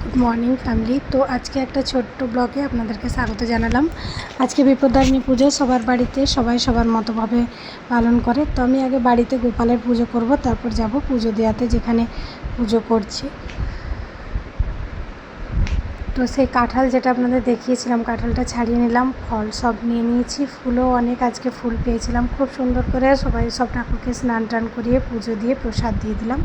Good morning family. তো আজকে একটা ছোট্ট ব্লগে আপনাদেরকে স্বাগত জানালাম। আজকে বিপদারিণী পুজো সবার বাড়িতে সবাই সবার মতোভাবে পালন করে। তো আমি আগে বাড়িতে গোপালের পুজো করব, তারপর যাব পুজো দেওয়াতে যেখানে পুজো করছি। তো সেই কাঁঠাল যেটা আপনাদের দেখিয়েছিলাম, কাঁঠালটা ছাড়িয়ে নিলাম, ফল সব নিয়ে নিয়েছি, ফুলও অনেক আজকে ফুল পেয়েছিলাম। খুব সুন্দর করে সবাই সব ঠাকুরকে স্নান টান করিয়ে পুজো দিয়ে প্রসাদ দিয়ে দিলাম।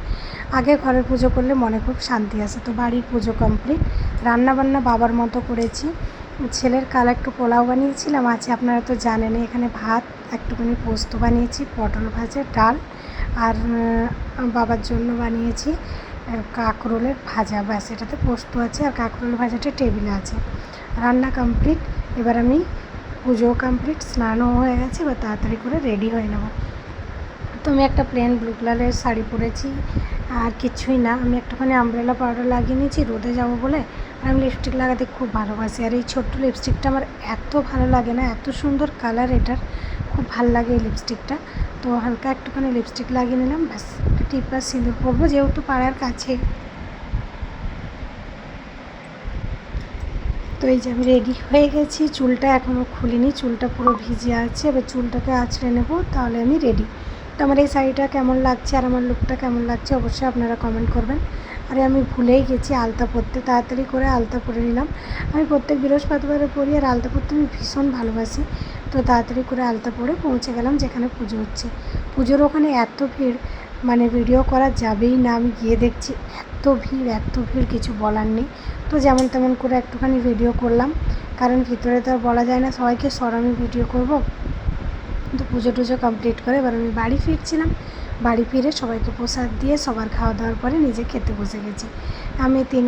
আগে ঘরের পুজো করলে মনে খুব শান্তি আসে। তো বাড়ির পুজো কমপ্লিট, রান্নাবান্না বাবার মতো করেছি। ছেলের কাল একটু পোলাও বানিয়েছিলাম, আছে আপনারা তো জানেন। এখানে ভাত, একটুখানি পোস্ত বানিয়েছি, পটল ভাজা, ডাল, আর বাবার জন্য বানিয়েছি কাঁকরোলের ভাজা। ব্যাস, এটাতে পোস্ত আছে আর কাঁকরোল ভাজাটা টেবিলে আছে। রান্না কমপ্লিট, এবার আমি পুজোও কমপ্লিট, স্নানও হয়ে গেছে, এবার তাড়াতাড়ি করে রেডি হয়ে নেব। তো আমি একটা প্লেন ব্লু কালারের শাড়ি পরেছি, আর কিছুই না। আমি একটুখানি আমব্রেলা পাউডার লাগিয়ে নিয়েছি রোদে যাবো বলে। আর আমি লিপস্টিক লাগাতে খুব ভালোবাসি, আর এই ছোট্ট লিপস্টিকটা আমার এত ভালো লাগে না, এত সুন্দর কালার এটার, খুব ভালো লাগে এই লিপস্টিকটা। তো হালকা একটুখানি লিপস্টিক লাগিয়ে নিলাম, ব্যাস। একটা টিপ আর সিঁদুর পরবো, যেহেতু পাড়ার কাছে। তো এই যে আমি রেডি হয়ে গেছি, চুলটা এখনও খুলিনি, চুলটা পুরো ভিজে আছে। এবার চুলটাকে আঁচড়ে নেব, তাহলে আমি রেডি। তো আমার এই শাড়িটা কেমন লাগছে আর আমার লুকটা কেমন লাগছে অবশ্যই আপনারা কমেন্ট করবেন। আরে আমি ভুলেই গেছি আলতা পরতে, তাড়াতাড়ি করে আলতা পরে নিলাম। আমি প্রত্যেক বৃহস্পতিবারে পরি, আর আলতা পরতে আমি ভীষণ ভালোবাসি। তো তাড়াতাড়ি করে আলতা পরে পৌঁছে গেলাম যেখানে পুজো হচ্ছে। পুজোর ওখানে এত ভিড়, মানে ভিডিও করা যাবেই না। আমি গিয়ে দেখছি এত ভিড়, কিছু বলার নেই। তো যেমন তেমন করে একটুখানি ভিডিও করলাম, কারণ ভিতরে তো আর বলা যায় না সবাইকে আমি ভিডিও করব। তো পুজো টুজো কমপ্লিট করে এবার আমি বাড়ি ফিরছিলাম। বাড়ি ফিরে সবাইকে প্রসাদ দিয়ে সবার খাওয়া দাওয়ার পরে নিজে খেতে বসে গেছি। আমি 3